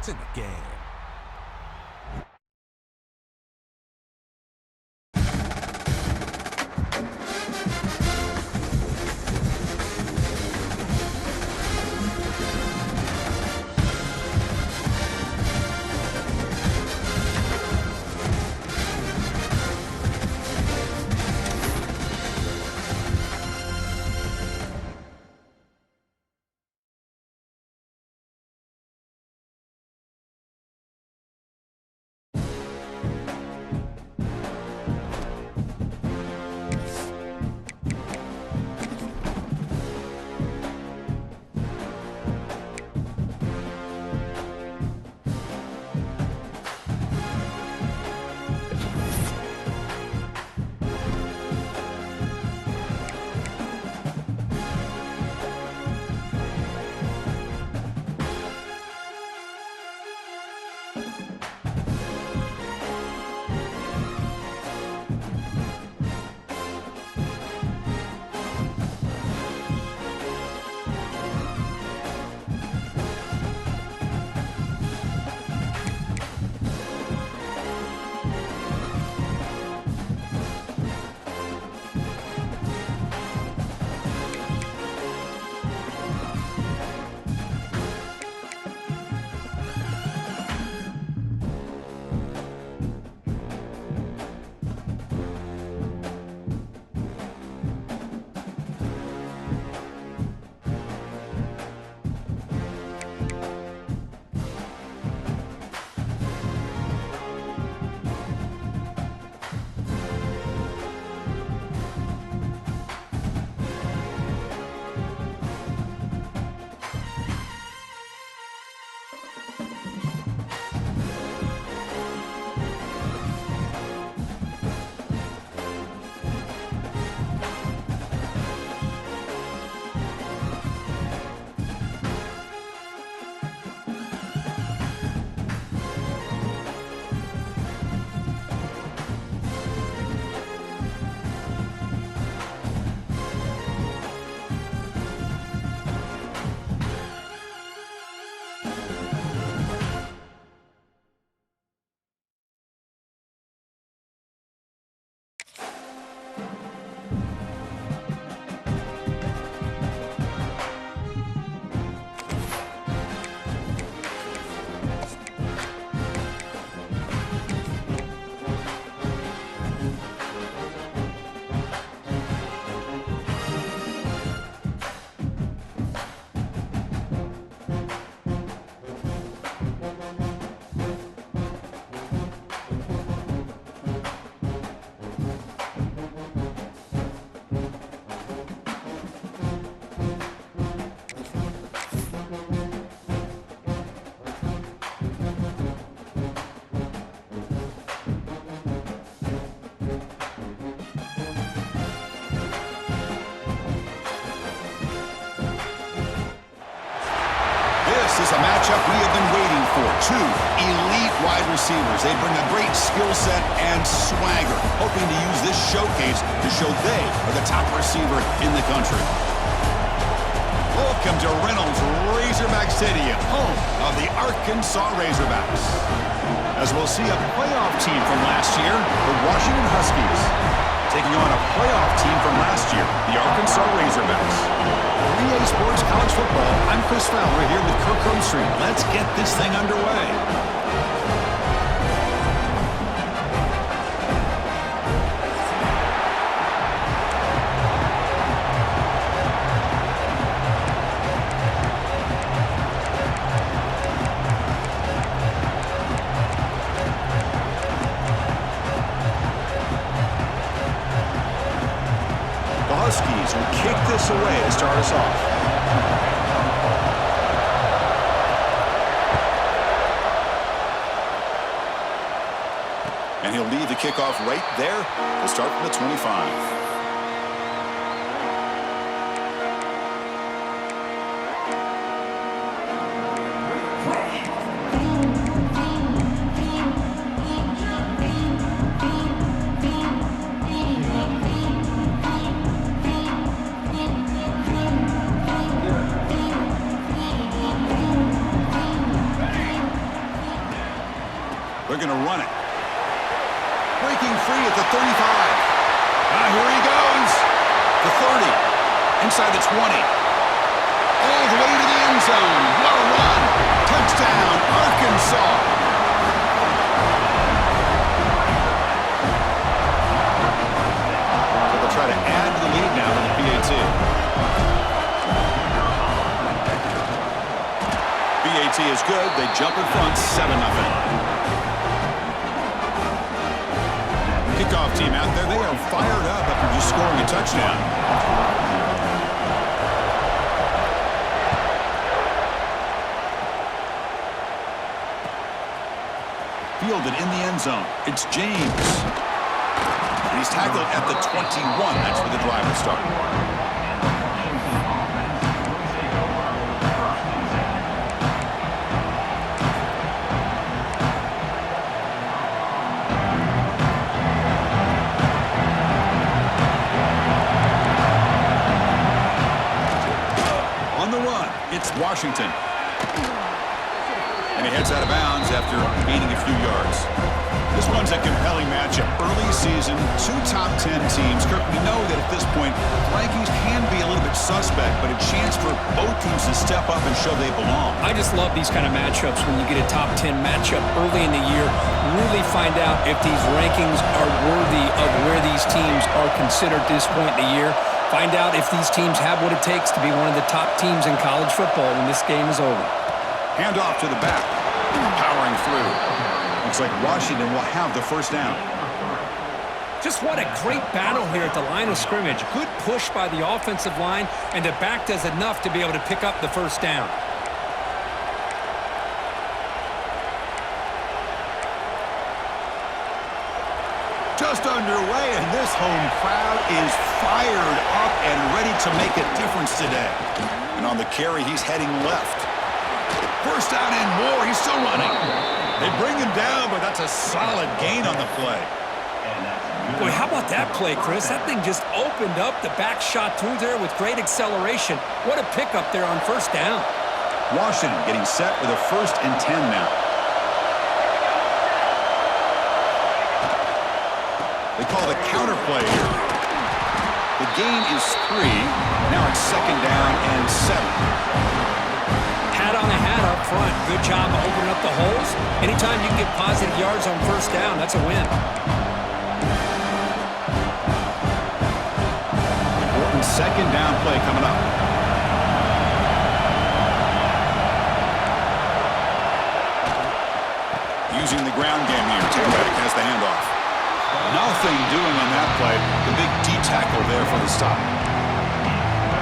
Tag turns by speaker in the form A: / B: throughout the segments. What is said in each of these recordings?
A: points in the game.
B: This is a matchup we have been waiting for. Two elite wide receivers. They bring a great skill set and swagger, hoping to use this showcase to show they are the top receiver in the country. Welcome to Reynolds Razorback Stadium, home of the Arkansas Razorbacks. As we'll see a playoff team from last year, the Washington Huskies, taking on a playoff team from last year, the Arkansas Razorbacks. 3A Sports College Football, I'm Chris Fowler here with Kirk Holmstreet. Let's get this thing underway. Huskies will kick this away to start us off. And he'll lead the kickoff right there to start from the 25. inside the 20. All the way to the end zone. What a run. Touchdown, Arkansas. So they'll try to add to the lead now to the PAT. PAT is good. They jump in front, 7-0. Kickoff team out there. They are fired up after just scoring a touchdown. Fielded in the end zone. It's James. And he's tackled at the 21. That's where the drive will start. It's Washington. And he heads out of bounds after gaining a few yards. This one's a compelling matchup. Early season, 2 top 10 teams. Kirk, we know that at this point, rankings can be a little bit suspect, but a chance for both teams to step up and show they belong.
A: I just love these kind of matchups when you get a top 10 matchup early in the year. Really find out if these rankings are worthy of where these teams are considered at this point in the year. Find out if these teams have what it takes to be one of the top teams in college football when this game is over.
B: Handoff to the back. Powering through. Looks like Washington will have the first down.
A: Just what a great battle here at the line of scrimmage. Good push by the offensive line, and the back does enough to be able to pick up the first down.
B: Just underway, and this home crowd is fired up and ready to make a difference today. And on the carry, he's heading left. First down and more. He's still running. They bring him down, but that's a solid gain on the play.
A: Boy, how about that play, Chris? That thing just opened up. The back shot through there with great acceleration. What a pickup there on first down.
B: Washington getting set with a 1st and 10 now. They call the counter play here. The gain is 3. Now it's 2nd down and 7.
A: Hat on the hat up front. Good job of opening up the holes. Anytime you can get positive yards on first down, that's a win.
B: Important 2nd down play coming up. Using the ground game here. Tailback has the handoff. Nothing doing on that play. The big D tackle there for the stop.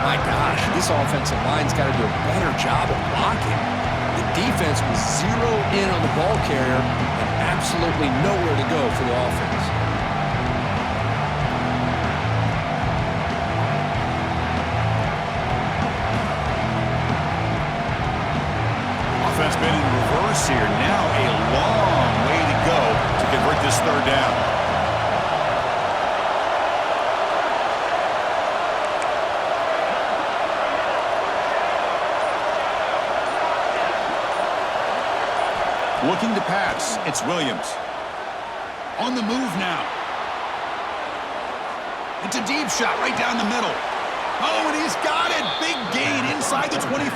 A: My gosh, this offensive line's got to do a better job of blocking. The defense was zeroed in on the ball carrier and absolutely nowhere to go for the offense.
B: Offense been in reverse here. Now a long way to go to convert this 3rd down. Looking to pass. It's Williams. On the move now. It's a deep shot right down the middle. Oh, and he's got it. Big gain inside the 25.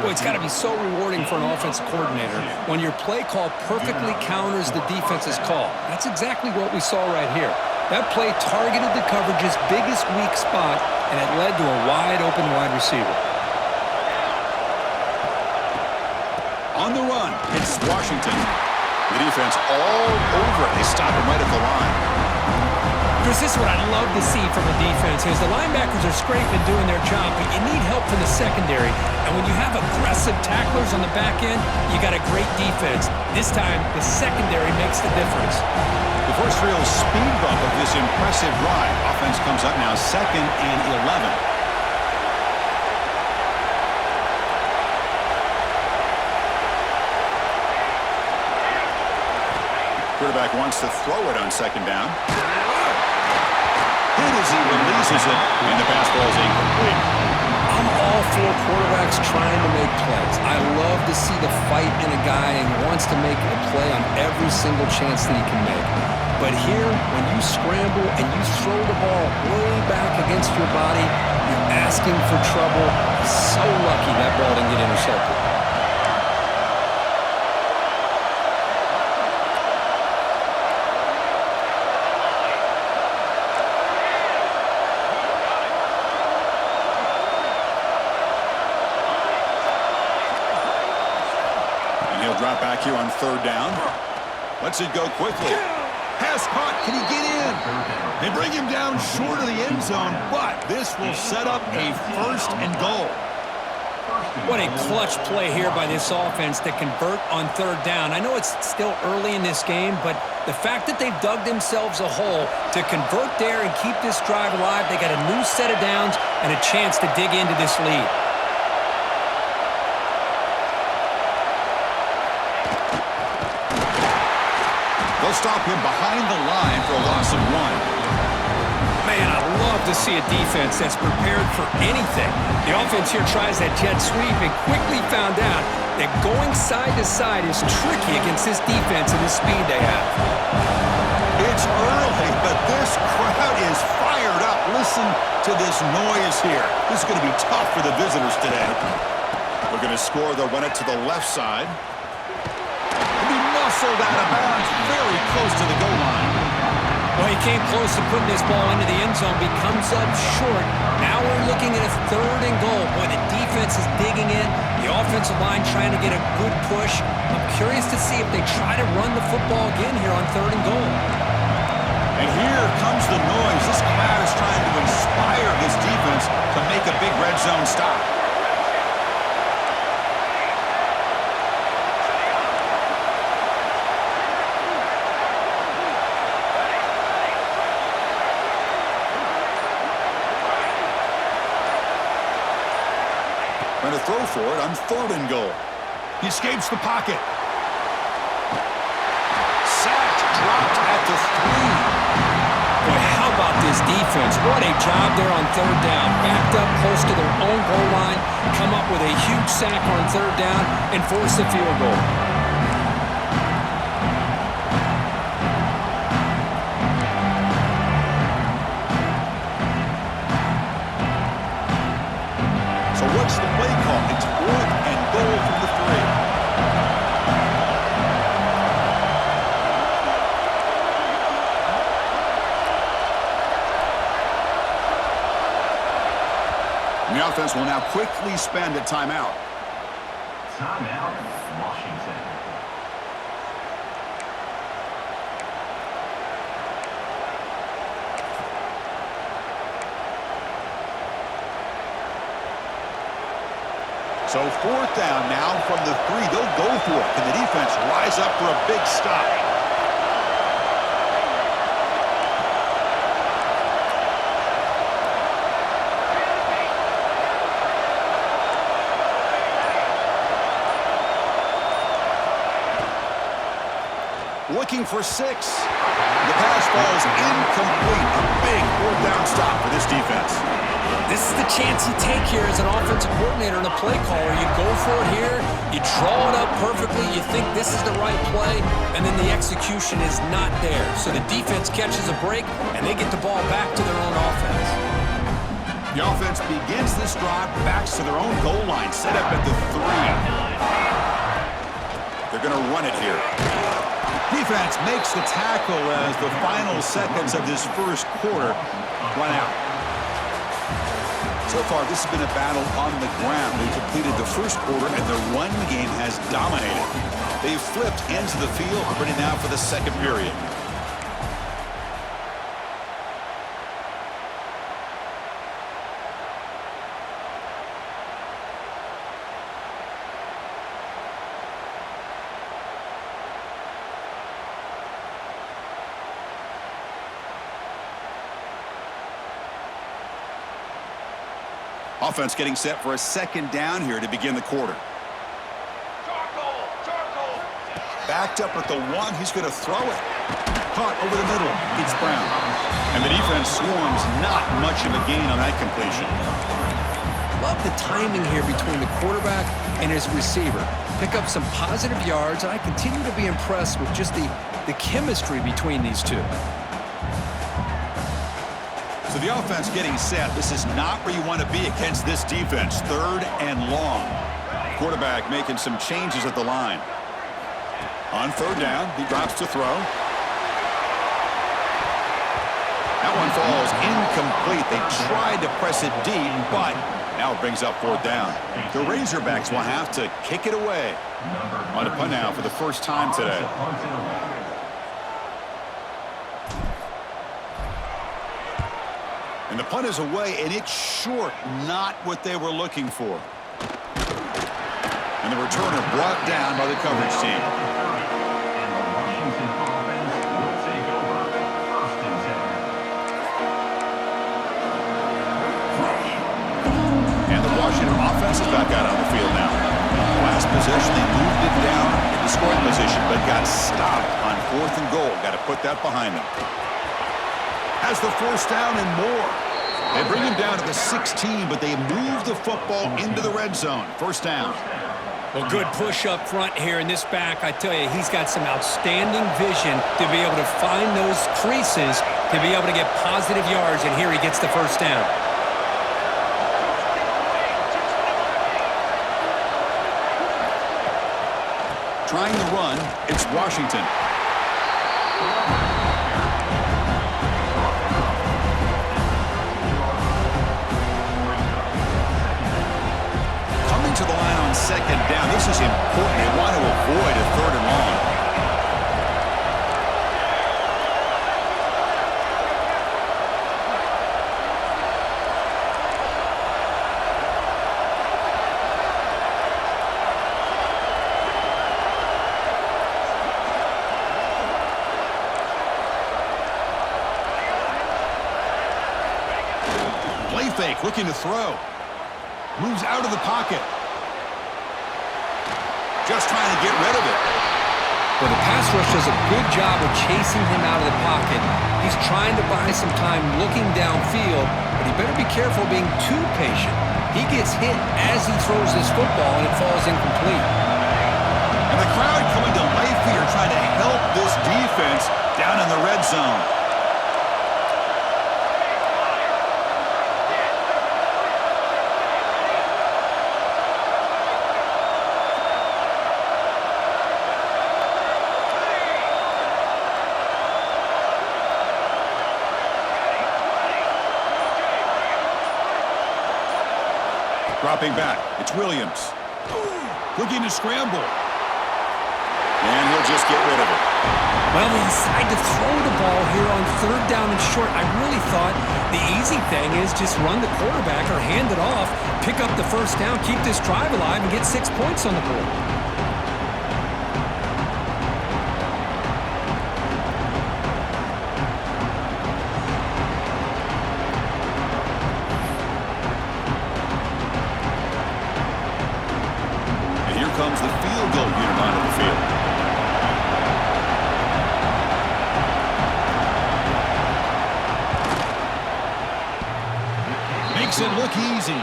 A: Boy, it's got to be so rewarding for an offensive coordinator when your play call perfectly counters the defense's call. That's exactly what we saw right here. That play targeted the coverage's biggest weak spot, and it led to a wide-open wide receiver.
B: On the run, it's Washington. The defense all over it. They stop him right at the line.
A: Chris, this is what I love to see from the defense is the linebackers are scraping doing their job, but you need help from the secondary. And when you have aggressive tacklers on the back end, you got a great defense. This time, the secondary makes the difference.
B: The first real speed bump of this impressive drive. Offense comes up now 2nd and 11. Quarterback wants to throw it on 2nd down. Hit as he releases it, and the pass ball is incomplete.
A: I'm all for quarterbacks trying to make plays. I love to see the fight in a guy and wants to make a play on every single chance that he can make. But here, when you scramble and you throw the ball way back against your body, You're asking for trouble. So lucky that ball didn't get intercepted.
B: Drop back here on third down. Lets it go quickly. Pass caught. Can he get in? They bring him down short of the end zone, but this will set up a first and goal.
A: What a clutch play here by this offense to convert on third down. I know it's still early in this game, but the fact that they've dug themselves a hole to convert there and keep this drive alive, they got a new set of downs and a chance to dig into this lead.
B: They'll stop him behind the line for a loss of 1.
A: Man, I love to see a defense that's prepared for anything. The offense here tries that jet sweep and quickly found out that going side to side is tricky against this defense and the speed they have.
B: It's early, but this crowd is fired up. Listen to this noise here. This is going to be tough for the visitors today. We're going to score. They'll run it to the left side. Muscled out of bounds, very close to the goal line.
A: Well, he came close to putting this ball into the end zone, but he comes up short. Now we're looking at a third and goal. Boy, the defense is digging in. The offensive line trying to get a good push. I'm curious to see if they try to run the football again here on third and goal.
B: And here comes the noise. This crowd is trying to inspire this defense to make a big red zone stop. Going to throw for it on third and goal. He escapes the pocket. Sacked, dropped at the 3.
A: Boy, how about this defense? What a job there on third down. Backed up close to their own goal line, come up with a huge sack on third down, and force the field goal.
B: What's the play call? It's fourth and goal from the 3. The offense will now quickly spend a timeout.
C: Timeout, Washington.
B: So fourth down now from the 3. They'll go for it. Can the defense rise up for a big stop? Looking for 6. The pass falls incomplete. A big fourth down stop for this defense.
A: This is the chance you take here as an offensive coordinator and a play caller. You go for it here, you draw it up perfectly, you think this is the right play, and then the execution is not there. So the defense catches a break, and they get the ball back to their own offense.
B: The offense begins this drive, backs to their own goal line, set up at the 3. They're going to run it here. Defense makes the tackle as the final seconds of this first quarter run out. So far, this has been a battle on the ground. They completed the first quarter, and the run game has dominated. They've flipped ends of the field, ready now for the second period. Offense getting set for a second down here to begin the quarter. Backed up at the 1. He's going to throw it. Caught over the middle. It's Brown. And the defense swarms. Not much of a gain on that completion.
A: Love the timing here between the quarterback and his receiver. Pick up some positive yards, and I continue to be impressed with just the chemistry between these two.
B: So So the offense getting set. This is not where you want to be against this defense. 3rd and long. Quarterback making some changes at the line. On 3rd down, he drops to throw. That one falls incomplete. They tried to press it deep, but now it brings up 4th down. The Razorbacks will have to kick it away. On a punt now for the first time today. And the punt is away, and it's short. Not what they were looking for. And the returner brought down by the coverage team.
C: And the Washington offense will take over 1st and 10.
B: And the Washington offense is back out on the field now. Last possession, they moved it down into scoring position, but got stopped on 4th and goal. Got to put that behind them. Has the 1st down and more. They bring him down to the 16, but they move the football into the red zone. 1st down.
A: Well, good push up front here in this back. I tell you, he's got some outstanding vision to be able to find those creases, to be able to get positive yards, and here he gets the 1st down.
B: Trying to run, it's Washington. Coming to the line on 2nd down. This is important. They want to avoid a 3rd and long. Play fake, looking to throw. Moves out of the pocket. Just trying to get rid of it.
A: Well, the pass rush does a good job of chasing him out of the pocket. He's trying to buy some time looking downfield, but he better be careful being too patient. He gets hit as he throws this football, and it falls incomplete.
B: And the crowd coming to life here, trying to help this defense down in the red zone. Dropping back, it's Williams. Looking to scramble. And he'll just get rid of it.
A: Well, they decide to throw the ball here on 3rd down and short. I really thought the easy thing is just run the quarterback or hand it off, pick up the 1st down, keep this drive alive, and get 6 points on the board.
B: Comes the field goal unit onto the field. Makes it look easy.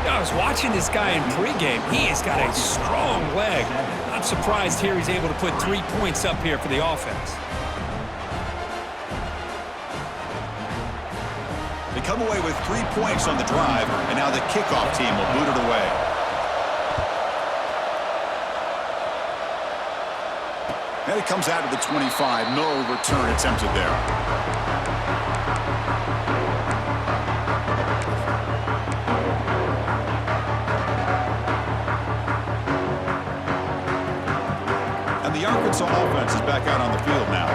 A: I was watching this guy in pregame. He has got a strong leg. Not surprised here he's able to put 3 points up here for the offense.
B: They come away with 3 points on the drive, and now the kickoff team will boot it away. And it comes out to the 25. No return attempted there. And the Arkansas offense is back out on the field now.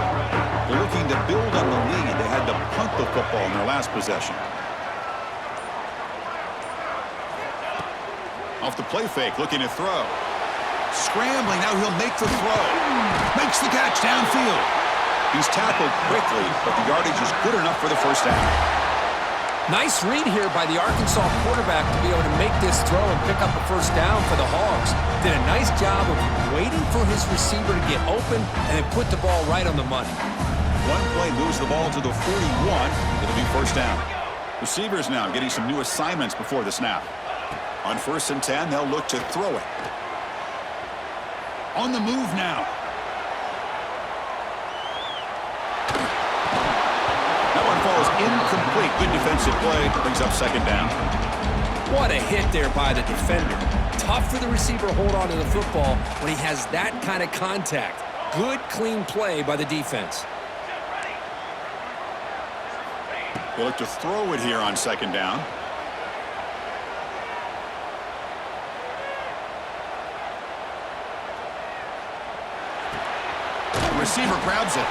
B: They're looking to build on the lead. They had to punt the football in their last possession. Off the play fake, looking to throw. Scrambling, now he'll make the throw. Makes the catch downfield. He's tackled quickly, but the yardage is good enough for the 1st down.
A: Nice read here by the Arkansas quarterback to be able to make this throw and pick up a 1st down for the Hogs. Did a nice job of waiting for his receiver to get open and then put the ball right on the money.
B: One play moves the ball to the 41. It'll be 1st down. Receivers now getting some new assignments before the snap. On 1st and 10, they'll look to throw it. On the move now. That one falls incomplete. Good defensive play. Brings up second down.
A: What a hit there by the defender. Tough for the receiver to hold on to the football when he has that kind of contact. Good, clean play by the defense.
B: They look to throw it here on second down. The receiver grabs it.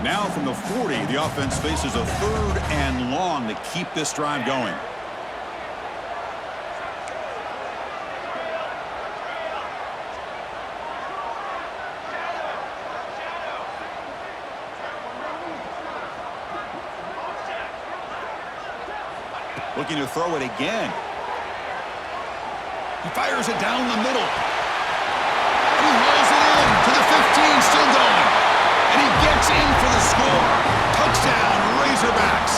B: Now from the 40, the offense faces a third and long to keep this drive going. Looking to throw it again. He fires it down the middle. He hauls it in to the 15, still going. And he gets in for the score. Touchdown, Razorbacks.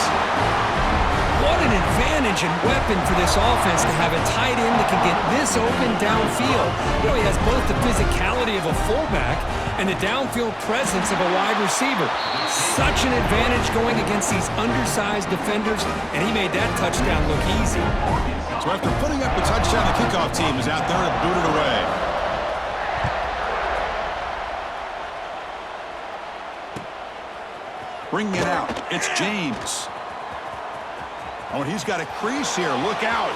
A: What an advantage and weapon for this offense to have a tight end that can get this open downfield. You know, he has both the physicality of a fullback and the downfield presence of a wide receiver. Such an advantage going against these undersized defenders, and he made that touchdown look easy.
B: So after putting up the touchdown, the kickoff team is out there to boot it away. Bringing it out, it's James. Oh, and he's got a crease here. Look out.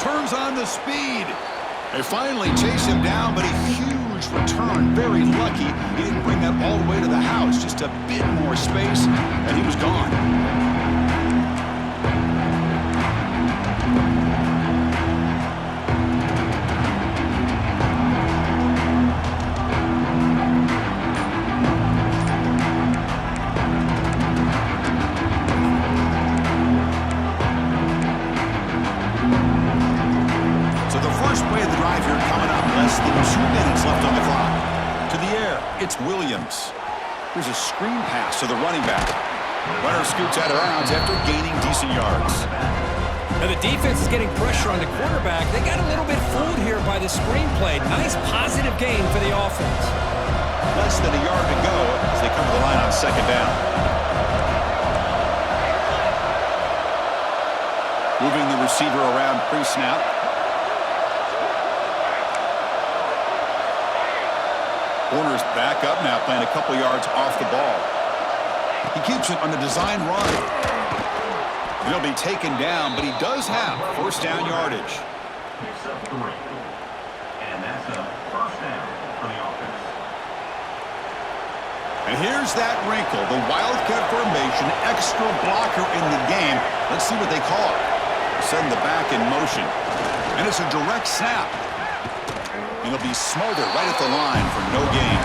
B: Turns on the speed. They finally chase him down, but a huge return. Very lucky he didn't bring that all the way to the house. Just a bit more space, and he was gone. It's Williams. Here's a screen pass to the running back. Runner scoots out of bounds after gaining decent yards.
A: Now the defense is getting pressure on the quarterback. They got a little bit fooled here by the screen play. Nice positive gain for the offense.
B: Less than a yard to go as they come to the line on second down. Moving the receiver around pre-snap. Warner's back up now, playing a couple yards off the ball. He keeps it on a design run. He'll be taken down, but he does have first down yardage.
C: Picks up 3. And that's a first down for the offense.
B: And here's that wrinkle, the Wildcat formation, extra blocker in the game. Let's see what they call it. Send the back in motion. And it's a direct snap. And he'll be smothered right at the line for no gain.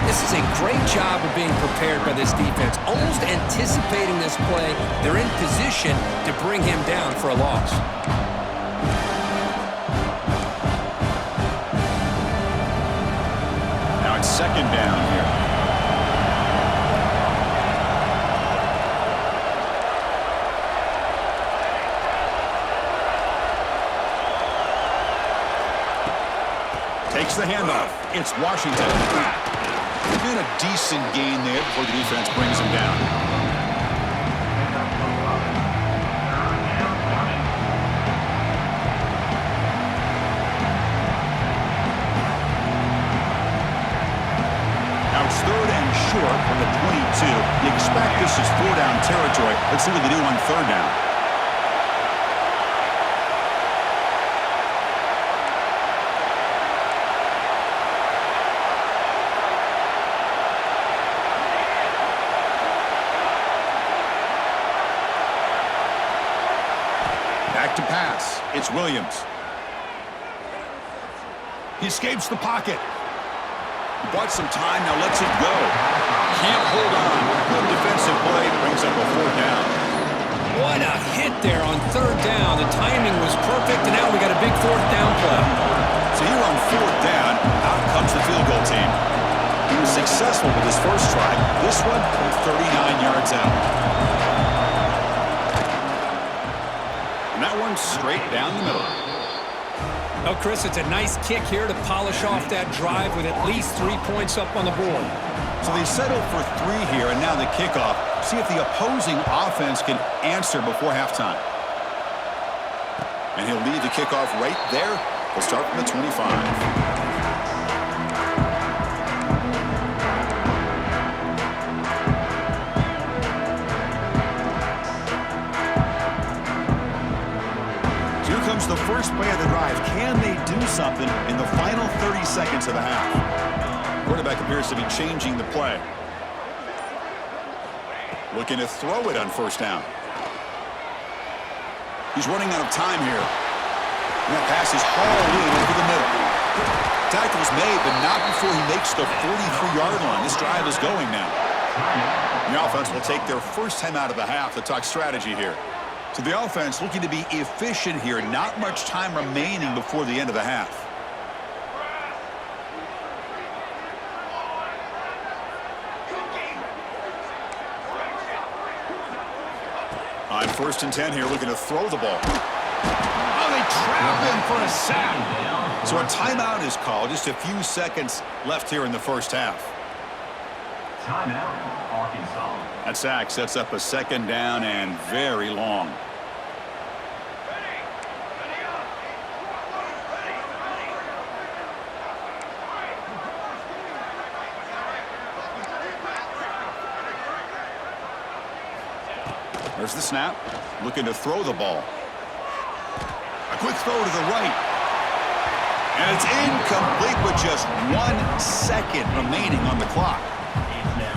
A: This is a great job of being prepared by this defense. Almost anticipating this play, they're in position to bring him down for a loss.
B: Now it's second down here. Takes the handoff. It's Washington. And a decent gain there before the defense brings him down. Now it's third and short from the 22. You expect this is 4-down territory. Let's see what they do on third down. Back to pass. It's Williams. He escapes the pocket. He bought some time, now lets it go. Can't hold on. Good defensive play, brings up a fourth down.
A: What a hit there on third down. The timing was perfect, and now we got a big fourth down play.
B: So here on fourth down, out comes the field goal team. He was successful with his first try. This one, 39 yards out. And that one straight down the middle.
A: Well, Chris, it's a nice kick here to polish off that drive with at least 3 points up on the board.
B: So they settle for 3 here, and now the kickoff. See if the opposing offense can answer before halftime. And he'll lead the kickoff right there. We'll start from the 25. The first play of the drive. Can they do something in the final 30 seconds of the half? Quarterback appears to be changing the play. Looking to throw it on first down. He's running out of time here. And that pass is hauled in over the middle. Tackle's made, but not before he makes the 43-yard line. This drive is going now. The offense will take their first time out of the half to talk strategy here. So the offense looking to be efficient here. Not much time remaining before the end of the half. On 1st and 10 here, looking to throw the ball. Oh, they trap him for a sack. So a timeout is called. Just a few seconds left here in the first half.
C: Timeout, Arkansas.
B: That sack sets up a 2nd down and very long. There's the snap. Looking to throw the ball. A quick throw to the right. And it's incomplete with just 1 second remaining on the clock.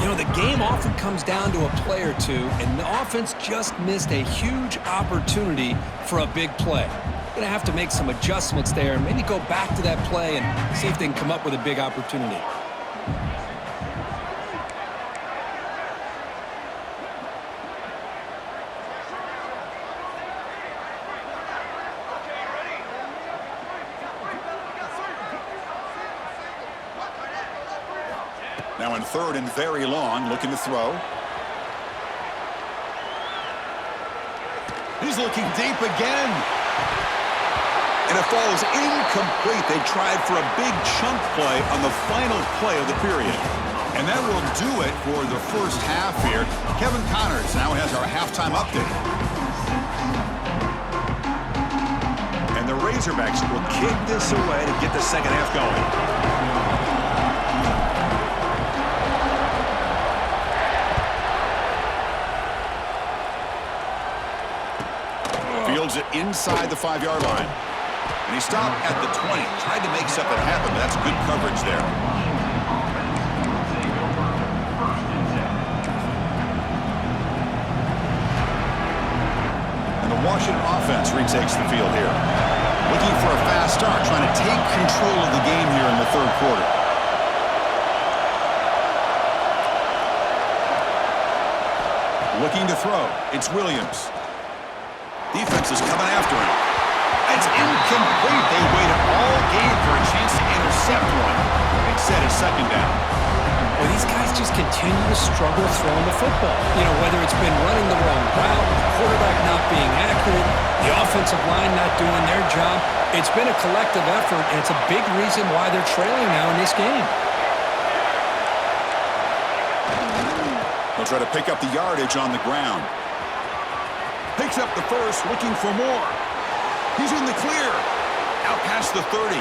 A: You know, the game often comes down to a play or two, and the offense just missed a huge opportunity for a big play. Going to have to make some adjustments there and maybe go back to that play and see if they can come up with a big opportunity.
B: Now in 3rd and very long, looking to throw. He's looking deep again. And it falls incomplete. They tried for a big chunk play on the final play of the period. And that will do it for the first half here. Kevin Connors now has our halftime update. And the Razorbacks will kick this away to get the second half going. Fields it inside the 5-yard line. And he stopped at the 20. Tried to make something happen, but that's good coverage there. And the Washington offense retakes the field here. Looking for a fast start, trying to take control of the game here in the 3rd quarter. Looking to throw. It's Williams. Defense is coming after him. It's incomplete. They waited all game for a chance to intercept one. Instead, it's 2nd down.
A: Well, these guys just continue to struggle throwing the football. You know, whether it's been running the wrong route, the quarterback not being accurate, the offensive line not doing their job. It's been a collective effort, and it's a big reason why they're trailing now in this game.
B: They'll try to pick up the yardage on the ground. Picks up the 1st, looking for more. He's in the clear. Out past the 30.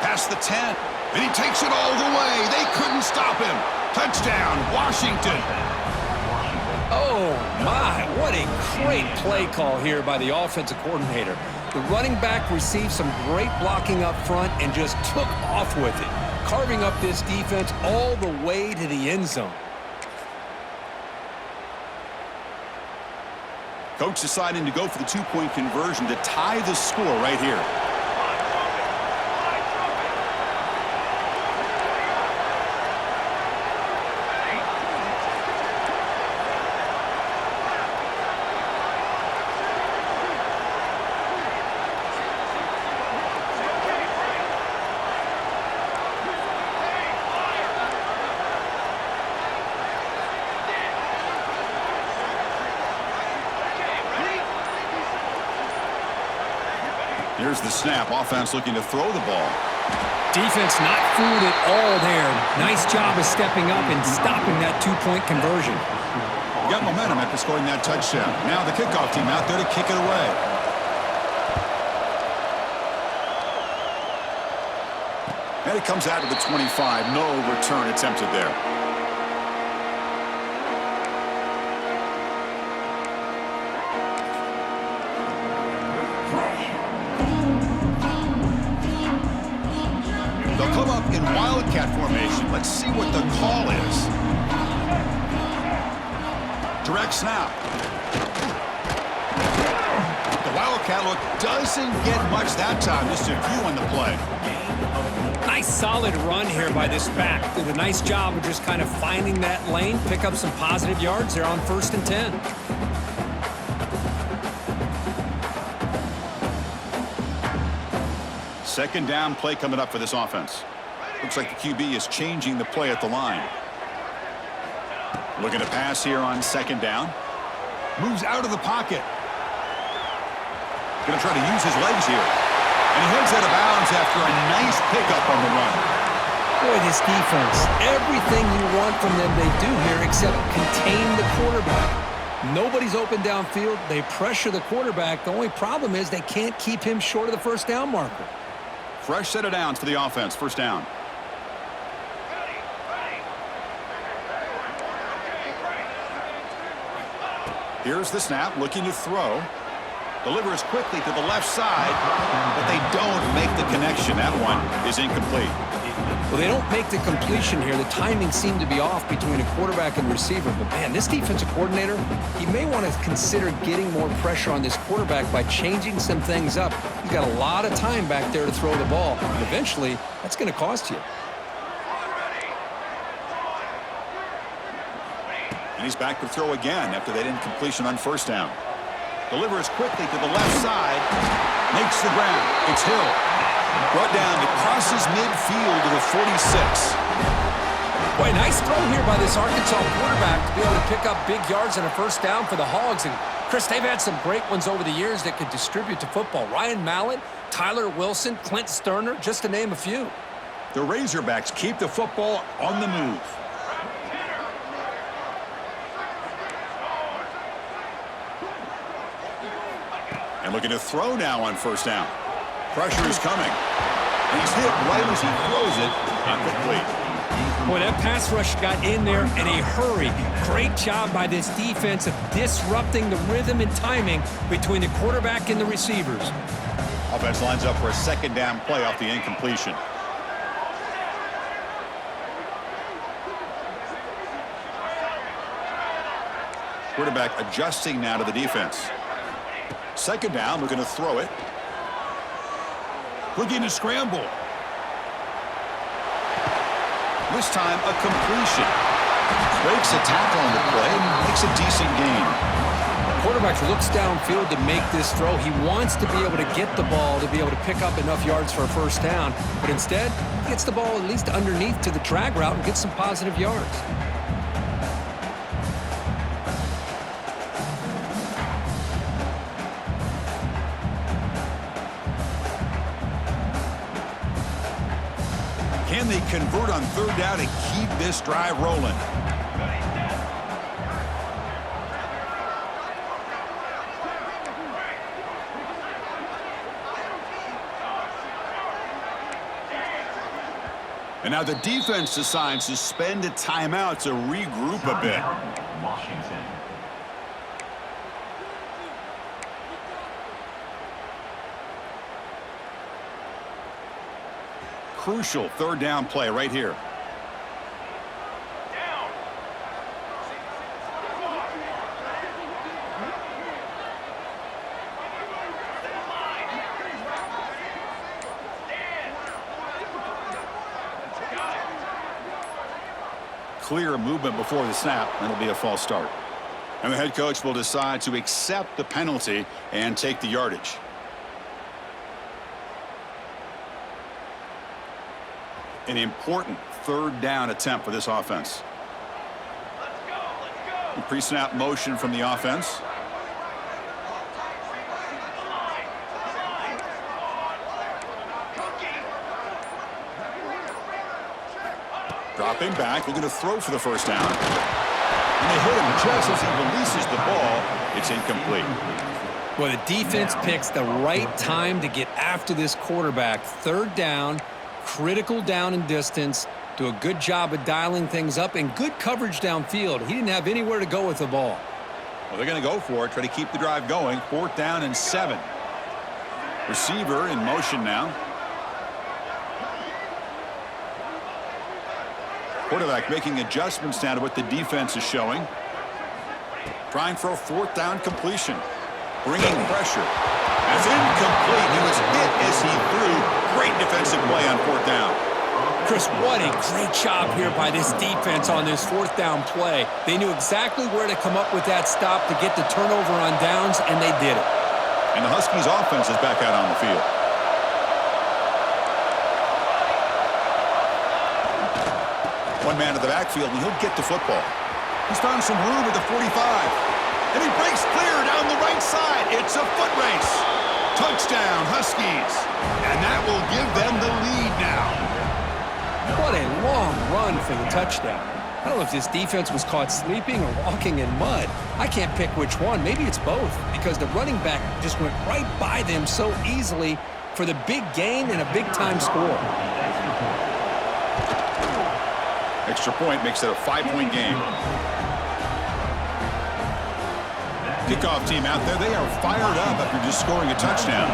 B: Past the 10. And he takes it all the way. They couldn't stop him. Touchdown, Washington.
A: Oh, my. What a great play call here by the offensive coordinator. The running back received some great blocking up front and just took off with it, carving up this defense all the way to the end zone.
B: Coach deciding to go for the 2-point conversion to tie the score right here. Here's Here's the snap. Offense looking to throw the ball.
A: Defense not fooled at all there. Nice job of stepping up and stopping that two-point conversion.
B: Got momentum after scoring that touchdown. Now the kickoff team out there to kick it away. And it comes out to the 25. No return attempted there. They'll come up in wildcat formation. Let's see what the call is. Direct snap. The wildcat look doesn't get much that time. Just a few on the play.
A: Nice solid run here by this back. Did a nice job of just kind of finding that lane, pick up some positive yards there on 1st and 10.
B: Second down play coming up for this offense. Looks like the QB is changing the play at the line. Looking to pass here on 2nd down. Moves out of the pocket. Going to try to use his legs here. And he heads out of bounds after a nice pickup on the run.
A: Boy, this defense, everything you want from them they do here except contain the quarterback. Nobody's open downfield. They pressure the quarterback. The only problem is they can't keep him short of the 1st down marker.
B: Fresh set of downs for the offense. 1st down. Here's the snap, looking to throw. Delivers quickly to the left side, but they don't make the connection. That one is incomplete.
A: Well, they don't make the completion here. The timing seemed to be off between a quarterback and receiver. But, man, this defensive coordinator, he may want to consider getting more pressure on this quarterback by changing some things up. He's got a lot of time back there to throw the ball. And eventually, that's going to cost you.
B: And he's back to throw again after that incompletion on 1st down. Delivers quickly to the left side. Makes the ground. It's Hill. Brought down. It crosses midfield to the 46.
A: Boy, nice throw here by this Arkansas quarterback to be able to pick up big yards and a 1st down for the Hogs. And, Chris, they've had some great ones over the years that could distribute to football. Ryan Mallett, Tyler Wilson, Clint Sterner, just to name a few.
B: The Razorbacks keep the football on the move. And looking to throw now on 1st down. Pressure is coming. And he's hit right as he throws it. Incomplete.
A: Boy, that pass rush got in there in a hurry. Great job by this defense of disrupting the rhythm and timing between the quarterback and the receivers.
B: Offense lines up for a 2nd down play off the incompletion. Quarterback adjusting now to the defense. 2nd down, looking to throw it. Looking to scramble. This time, a completion. Breaks a tackle on the play and makes a decent gain.
A: Quarterback looks downfield to make this throw. He wants to be able to get the ball to be able to pick up enough yards for a 1st down. But instead, he gets the ball at least underneath to the drag route and gets some positive yards.
B: Can they convert on 3rd down and keep this drive rolling? And now the defense decides to spend a timeout to regroup a bit.
C: Washington.
B: Crucial 3rd down play right here. Clear movement before the snap, and it'll be a false start. And the head coach will decide to accept the penalty and take the yardage. An important 3rd down attempt for this offense. Pre-snap motion from the offense. Dropping back, looking to throw for the first down. And they hit him just as he releases the ball. It's incomplete.
A: Well, the defense picks the right time to get after this quarterback. Third down, critical down and distance. Do a good job of dialing things up and good coverage downfield. He didn't have anywhere to go with the ball.
B: Well, they're going to go for it, try to keep the drive going. 4th down and 7. Receiver in motion now. Quarterback making adjustments now to what the defense is showing. Trying for a 4th down completion. Bringing pressure. That's incomplete. He was hit as he threw. Great defensive play on 4th down.
A: Chris, what a great job here by this defense on this 4th down play. They knew exactly where to come up with that stop to get the turnover on downs, and they did it.
B: And the Huskies offense is back out on the field. One man to the backfield, and he'll get the football. He's found some room at the 45. And he breaks clear down the right side. It's a foot race. Touchdown, Huskies. And that will give them the lead now.
A: What a long run for the touchdown. I don't know if this defense was caught sleeping or walking in mud. I can't pick which one. Maybe it's both, because the running back just went right by them so easily for the big gain and a big-time score.
B: Extra point makes it a 5-point game. Kickoff team out there, they are fired up after just scoring a touchdown.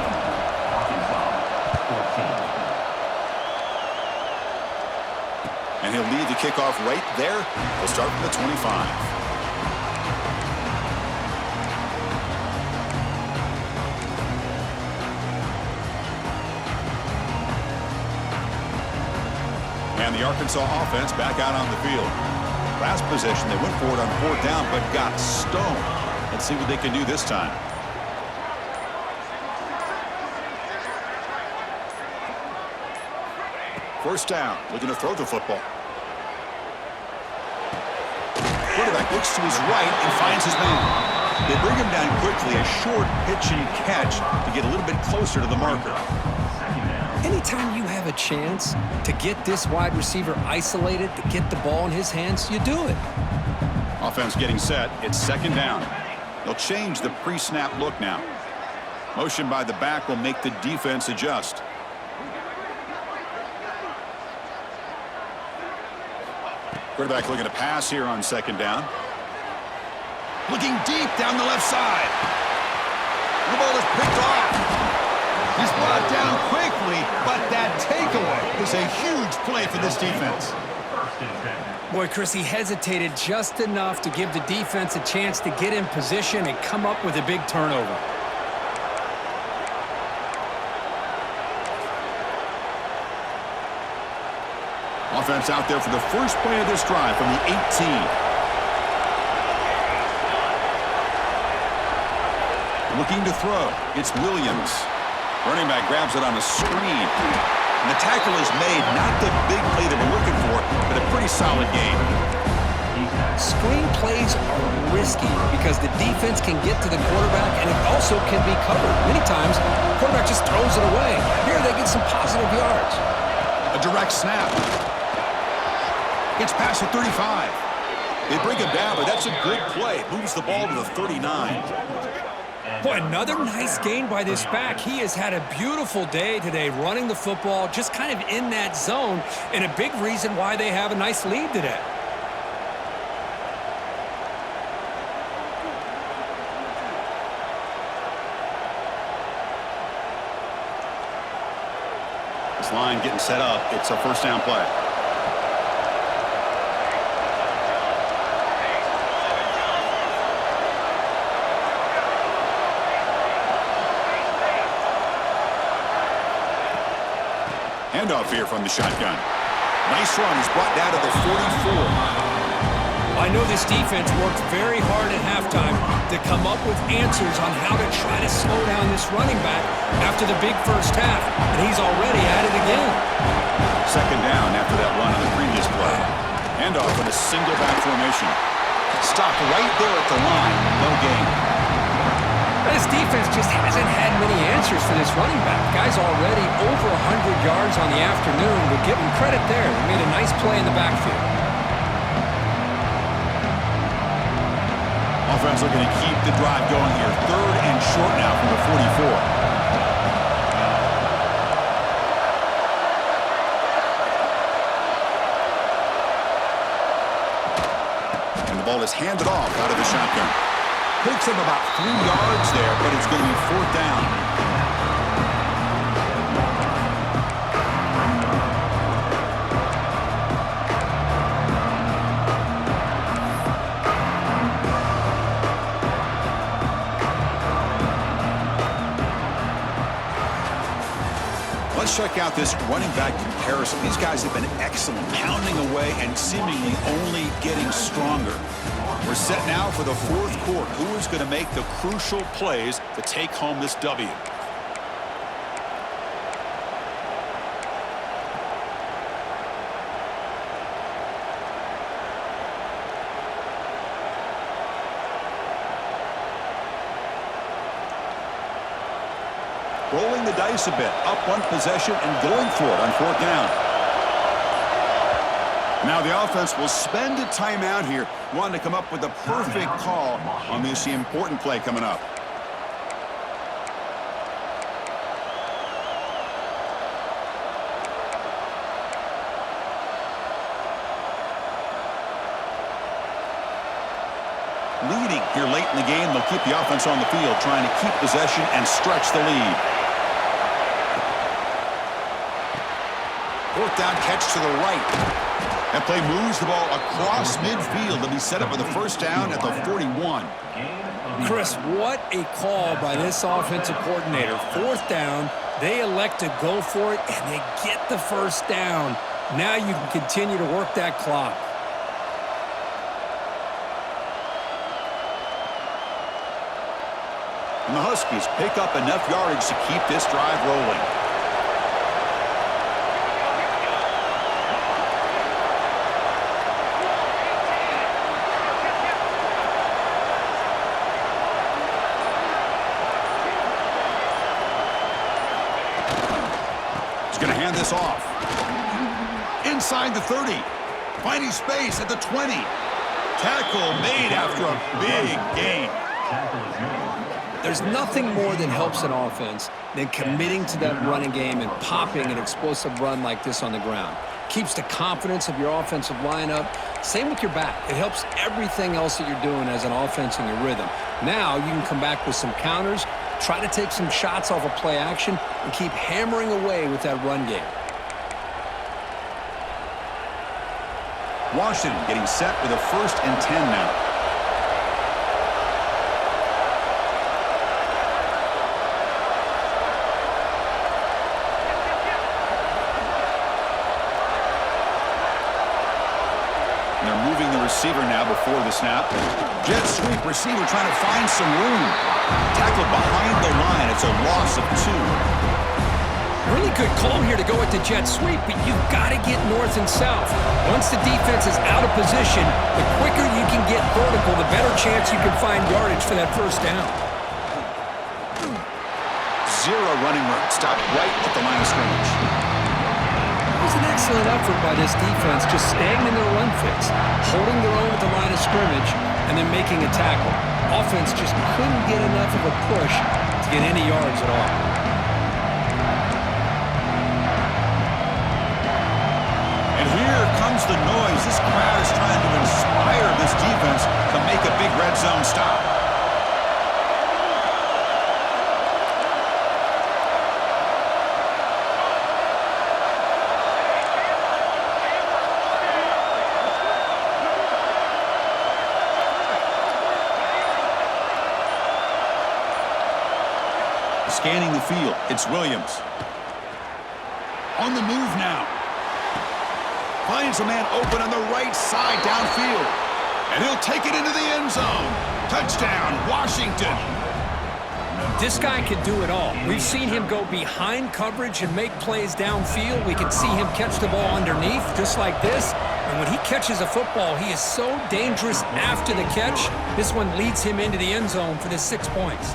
B: And he'll lead the kickoff right there. He'll start from the 25. And the Arkansas offense back out on the field. Last possession, they went for it on 4th down, but got stoned. Let's see what they can do this time. First down, looking to throw the football. Quarterback looks to his right and finds his man. They bring him down quickly, a short pitch and catch to get a little bit closer to the marker.
A: Anytime you have a chance to get this wide receiver isolated, to get the ball in his hands, you do it.
B: Offense getting set. It's 2nd down. They'll change the pre-snap look now. Motion by the back will make the defense adjust. Quarterback looking to pass here on 2nd down. Looking deep down the left side. The ball is picked off. He's brought down quickly, but that takeaway is a huge play for this defense.
A: Boy, Chris, he hesitated just enough to give the defense a chance to get in position and come up with a big turnover.
B: Offense out there for the first play of this drive from the 18. Looking to throw. It's Williams. Running back grabs it on a screen. And the tackle is made. Not the big play that we're looking for, but a pretty solid game.
A: Screen plays are risky because the defense can get to the quarterback, and it also can be covered. Many times, the quarterback just throws it away. Here, they get some positive yards.
B: A direct snap. Gets past the 35. They bring him down, but that's a good play. Moves the ball to the 39.
A: Boy, another nice gain by this back. He has had a beautiful day today running the football, just kind of in that zone, and a big reason why they have a nice lead today.
B: This line getting set up. It's a 1st down play. Handoff here from the shotgun. Nice run. He's brought down to the 44.
A: I know this defense worked very hard at halftime to come up with answers on how to try to slow down this running back after the big first half, and he's already at it again.
B: 2nd down after that run on the previous play. Handoff in a single back formation. Stopped right there at the line. No gain.
A: This defense just hasn't had many answers for this running back. Guy's already over 100 yards on the afternoon, but give him credit there. He made a nice play in the backfield.
B: Offense looking to keep the drive going here. 3rd and short now from the 44. And the ball is handed off out of the shotgun. Picks up about 3 yards there, but it's going to be 4th down. Let's check out this running back comparison. These guys have been excellent, pounding away and seemingly only getting stronger. We're set now for the 4th quarter. Who is going to make the crucial plays to take home this W? Rolling the dice a bit, up one possession and going for it on 4th down. Now the offense will spend a timeout here, wanting to come up with the perfect call on this important play coming up. Leading here late in the game, they'll keep the offense on the field, trying to keep possession and stretch the lead. 4th down catch to the right. That play moves the ball across midfield to be set up with a 1st down at the 41.
A: Chris, what a call by this offensive coordinator. 4th down, they elect to go for it, and they get the 1st down. Now you can continue to work that clock.
B: And the Huskies pick up enough yardage to keep this drive rolling. Going to hand this off. Inside the 30. Finding space at the 20. Tackle made after a big gain.
A: There's nothing more that helps an offense than committing to that running game and popping an explosive run like this on the ground. Keeps the confidence of your offensive lineup. Same with your back. It helps everything else that you're doing as an offense in your rhythm. Now you can come back with some counters, try to take some shots off of play action, and keep hammering away with that run game.
B: Washington getting set with a 1st and 10 now. And they're moving the receiver now before the snap. Jet sweep, receiver trying to find some room. Tackle behind the line. It's a loss of 2.
A: Really good call here to go with the jet sweep, but you've got to get north and south. Once the defense is out of position, the quicker you can get vertical, the better chance you can find yardage for that 1st down.
B: 0 running room. Stopped right at the line of scrimmage.
A: It was an excellent effort by this defense, just staying in their run fix, holding their own at the line of scrimmage, and then making a tackle. Offense just couldn't get enough of a push to get any yards at all.
B: And here comes the noise. This crowd is trying to inspire this defense to make a big red zone stop. Scanning the field, it's Williams. On the move now. Finds a man open on the right side downfield. And he'll take it into the end zone. Touchdown, Washington.
A: This guy can do it all. We've seen him go behind coverage and make plays downfield. We can see him catch the ball underneath, just like this. And when he catches a football, he is so dangerous after the catch. This one leads him into the end zone for the 6 points.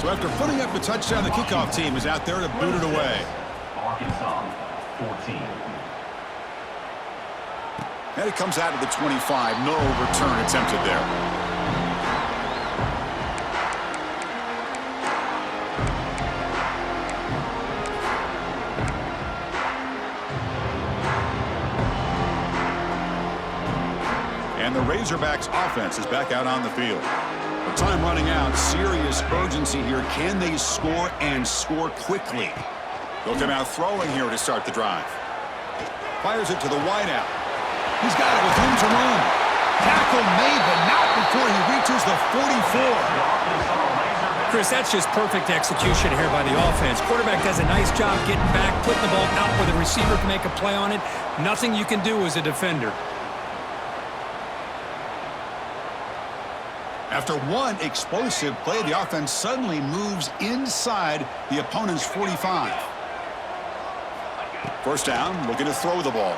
B: So after putting up the touchdown, the kickoff team is out there to boot it away.
C: Arkansas, 14.
B: And it comes out of the 25. No return attempted there. And the Razorbacks offense is back out on the field. With time running out, serious urgency here. Can they score and score quickly? They'll come out throwing here to start the drive. Fires it to the wideout. He's got it with room to run. Tackle made, but not before he reaches the 44.
A: Chris, that's just perfect execution here by the offense. Quarterback does a nice job getting back, putting the ball out where the receiver can make a play on it. Nothing you can do as a defender.
B: After one explosive play, the offense suddenly moves inside the opponent's 45. First down, looking to throw the ball.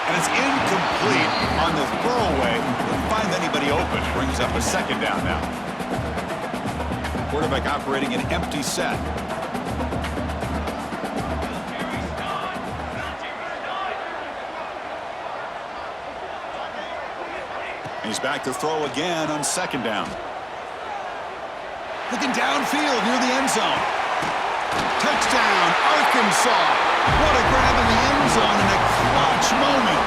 B: And it's incomplete on the throwaway. Didn't find anybody open. Brings up a second down now. Quarterback operating an empty set. He's back to throw again on second down. Looking downfield near the end zone. Touchdown, Arkansas. What a grab in the end zone in a clutch moment.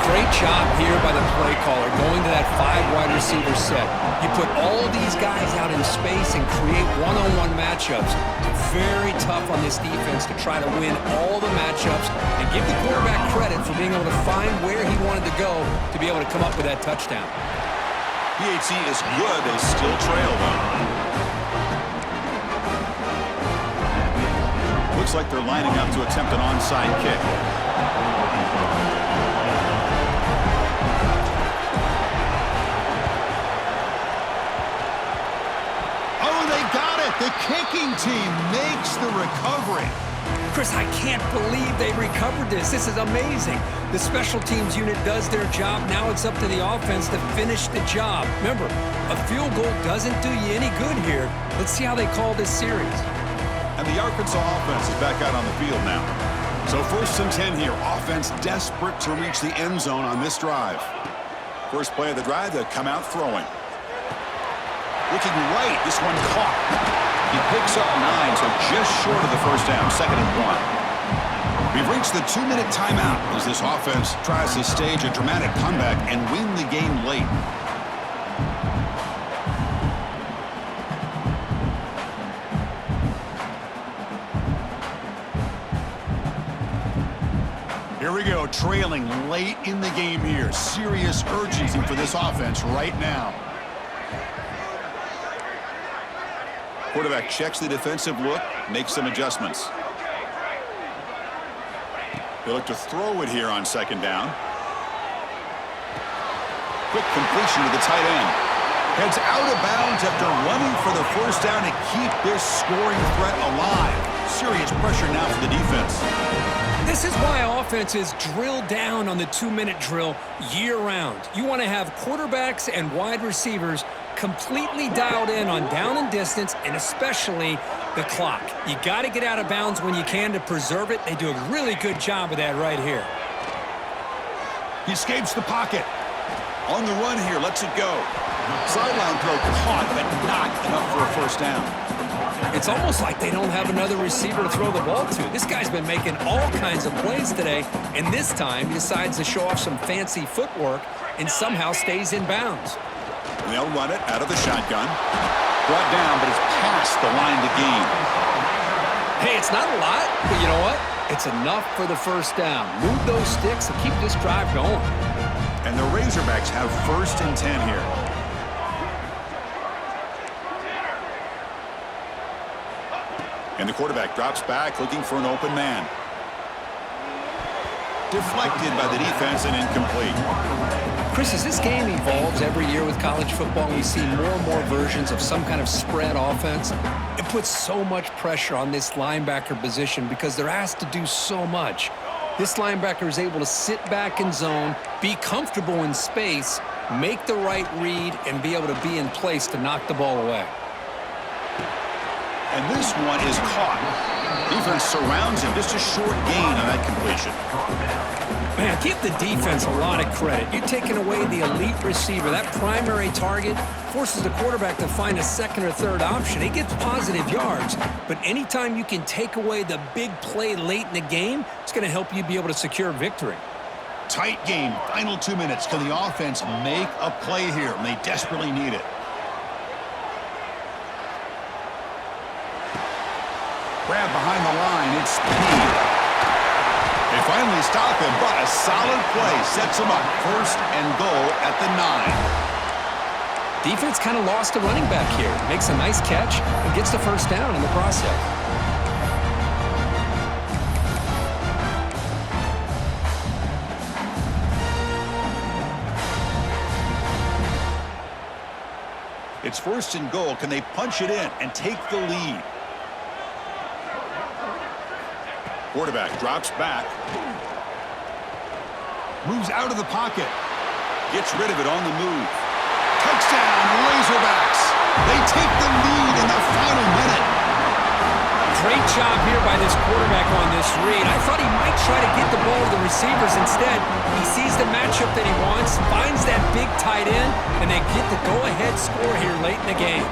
A: Great job here by the play caller going to that 5 wide receiver set. You put all these guys out in space and create one-on-one matchups. It's very tough on this defense to try to win all the matchups and give the quarterback credit for being able to find where he wanted to go to be able to come up with that touchdown.
B: PHC is good. They still trail, though. Looks like they're lining up to attempt an onside kick. Oh, they got it! The kicking team makes the recovery.
A: Chris, I can't believe they recovered this. This is amazing. The special teams unit does their job. Now it's up to the offense to finish the job. Remember, a field goal doesn't do you any good here. Let's see how they call this series.
B: And the Arkansas offense is back out on the field now. So 1st and 10 here. Offense desperate to reach the end zone on this drive. First play of the drive, they'll come out throwing. Looking right, this one caught. He picks up 9, so just short of the first down, 2nd and 1. We've reached the 2-minute timeout as this offense tries to stage a dramatic comeback and win the game late. Here we go, trailing late in the game here. Serious urgency for this offense right now. Quarterback checks the defensive look, makes some adjustments. They look to throw it here on 2nd down. Quick completion to the tight end. Heads out of bounds after running for the first down to keep this scoring threat alive. Serious pressure now for the defense.
A: This is why offenses drill down on the 2-minute drill year-round. You want to have quarterbacks and wide receivers completely dialed in on down and distance, and especially the clock. You got to get out of bounds when you can to preserve it. They do a really good job of that right here.
B: He escapes the pocket. On the run here, lets it go. Sideline throw caught, but not enough for a first down.
A: It's almost like they don't have another receiver to throw the ball to. This guy's been making all kinds of plays today, and this time he decides to show off some fancy footwork and somehow stays in bounds.
B: And they'll run it out of the shotgun. Brought down, but it's past the line to gain.
A: Hey, it's not a lot, but you know what? It's enough for the first down. Move those sticks and keep this drive going.
B: And the Razorbacks have 1st and 10 here. And the quarterback drops back, looking for an open man. Deflected by the defense and incomplete.
A: Chris, as this game evolves every year with college football, we see more and more versions of some kind of spread offense. It puts so much pressure on this linebacker position because they're asked to do so much. This linebacker is able to sit back in zone, be comfortable in space, make the right read, and be able to be in place to knock the ball away.
B: And this one is caught. Defense surrounds him. Just a short gain on that completion.
A: Man, give the defense a lot of credit. You're taking away the elite receiver. That primary target forces the quarterback to find a second or third option. He gets positive yards, but anytime you can take away the big play late in the game, it's going to help you be able to secure victory.
B: Tight game. Final 2 minutes. Can the offense make a play here? And they desperately need it. Grab behind the line. It's speed. They finally stop him, but a solid play sets him up. 1st and goal at the 9.
A: Defense kind of lost a running back here. Makes a nice catch and gets the first down in the process.
B: It's 1st and goal. Can they punch it in and take the lead? Quarterback drops back. Moves out of the pocket. Gets rid of it on the move. Touchdown, Razorbacks. They take the lead in the final minute.
A: Great job here by this quarterback on this read. I thought he might try to get the ball to the receivers. Instead, he sees the matchup that he wants, finds that big tight end, and they get the go-ahead score here late in the game.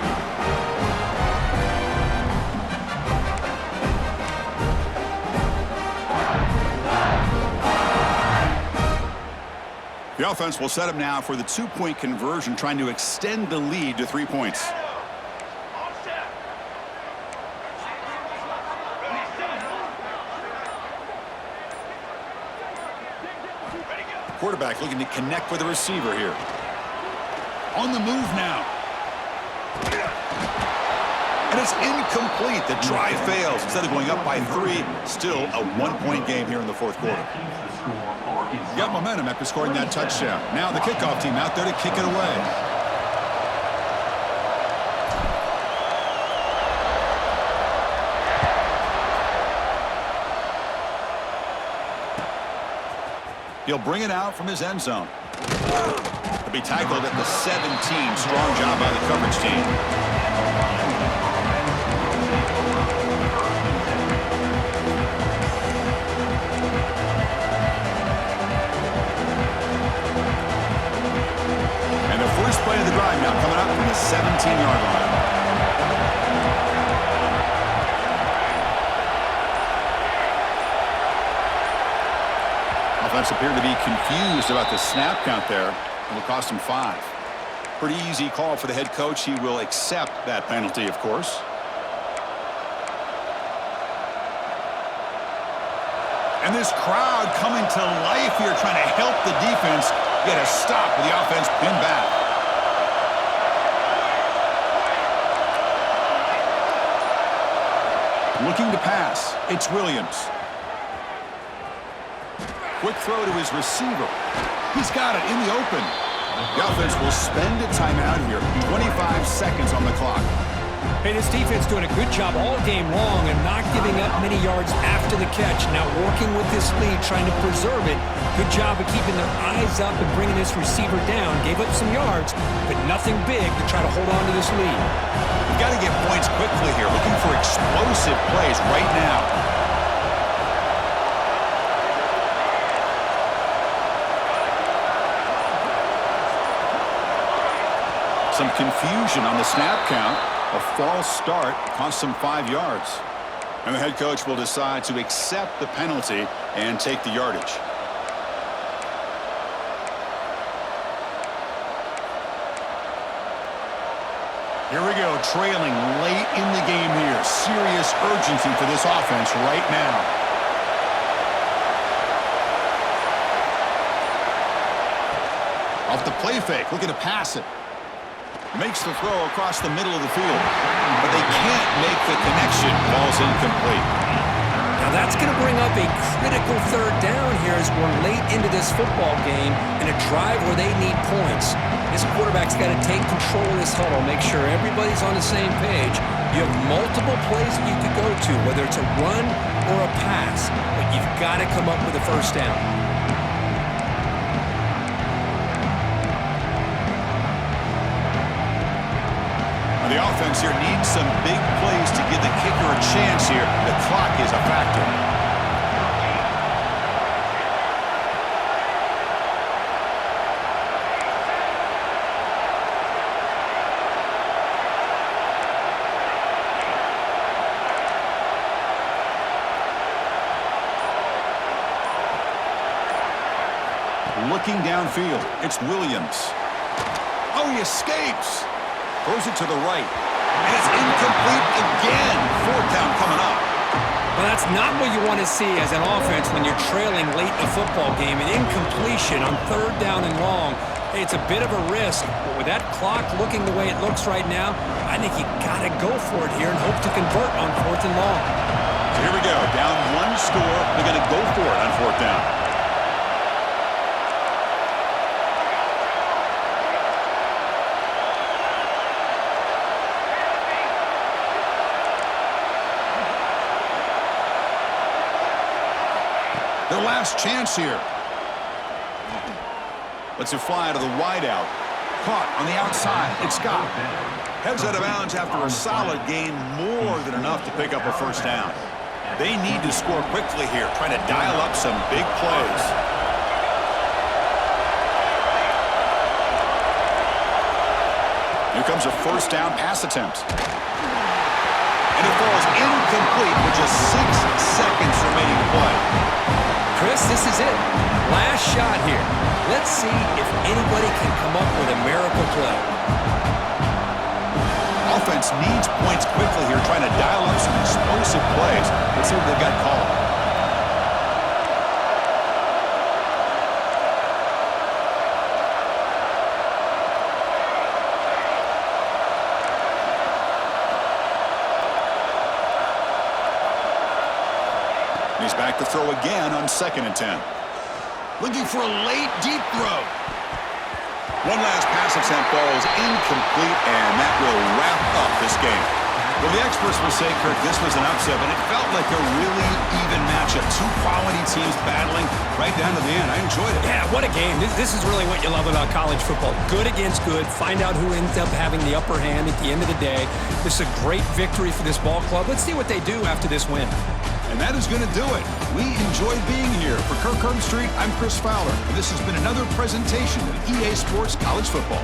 B: The offense will set up now for the 2-point conversion, trying to extend the lead to 3 points. Quarterback looking to connect with the receiver here. On the move now. And it's incomplete. The try fails. Instead of going up by 3, still a 1-point game here in the 4th quarter. Got momentum after scoring that touchdown. Now the kickoff team out there to kick it away. He'll bring it out from his end zone. He'll be tackled at the 17. Strong job by the coverage team. First play of the drive now coming up from the 17-yard line. Offense appeared to be confused about the snap count there. It will cost him 5. Pretty easy call for the head coach. He will accept that penalty, of course. And this crowd coming to life here, trying to help the defense get a stop with the offense pinned back. Looking to pass. It's Williams. Quick throw to his receiver. He's got it in the open. The offense will spend a timeout here. 25 seconds on the clock.
A: Hey, this defense doing a good job all game long and not giving up many yards after the catch. Now working with this lead, trying to preserve it. Good job of keeping their eyes up and bringing this receiver down. Gave up some yards, but nothing big to try to hold on to this lead.
B: You've got to get points quickly here. Looking for explosive plays right now. Some confusion on the snap count. A false start cost him 5 yards. And the head coach will decide to accept the penalty and take the yardage. Here we go, trailing late in the game here. Serious urgency for this offense right now. Off the play fake, looking to pass it. Makes the throw across the middle of the field, but they can't make the connection. Ball's incomplete.
A: Now that's going to bring up a critical third down here as we're late into this football game in a drive where they need points. This quarterback's got to take control of this huddle, make sure everybody's on the same page. You have multiple plays that you could go to, whether it's a run or a pass, but you've got to come up with a first down.
B: The offense here needs some big plays to give the kicker a chance here. The clock is a factor. Looking downfield, it's Williams. Oh, he escapes. Throws it to the right. And it's incomplete again. Fourth down coming up.
A: Well, that's not what you want to see as an offense when you're trailing late in a football game. An incompletion on third down and long. Hey, it's a bit of a risk, but with that clock looking the way it looks right now, I think you got to go for it here and hope to convert on fourth and long.
B: So here we go. Down one score. They're going to go for it on fourth down. Their last chance here. Lets it fly to the wideout. Caught on the outside. It's Scott. Heads out of bounds after a solid game, more than enough to pick up a first down. They need to score quickly here, trying to dial up some big plays. Here comes a first down pass attempt. And it falls incomplete with just 6 seconds remaining to play.
A: Chris, this is it. Last shot here. Let's see if anybody can come up with a miracle play.
B: Offense needs points quickly here, trying to dial up some explosive plays. Let's see what they've got called. He's back to throw again on 2nd and 10. Looking for a late, deep throw. One last pass attempt falls incomplete, and that will wrap up this game. Well, the experts will say, Kirk, this was an upset, but it felt like a really even matchup. Two quality teams battling right down to the end. I enjoyed it.
A: Yeah, what a game. This is really what you love about college football. Good against good. Find out who ends up having the upper hand at the end of the day. This is a great victory for this ball club. Let's see what they do after this win.
B: And that is going to do it. We enjoyed being here. For Kirk Herbstreit, I'm Chris Fowler, and this has been another presentation of EA Sports College Football.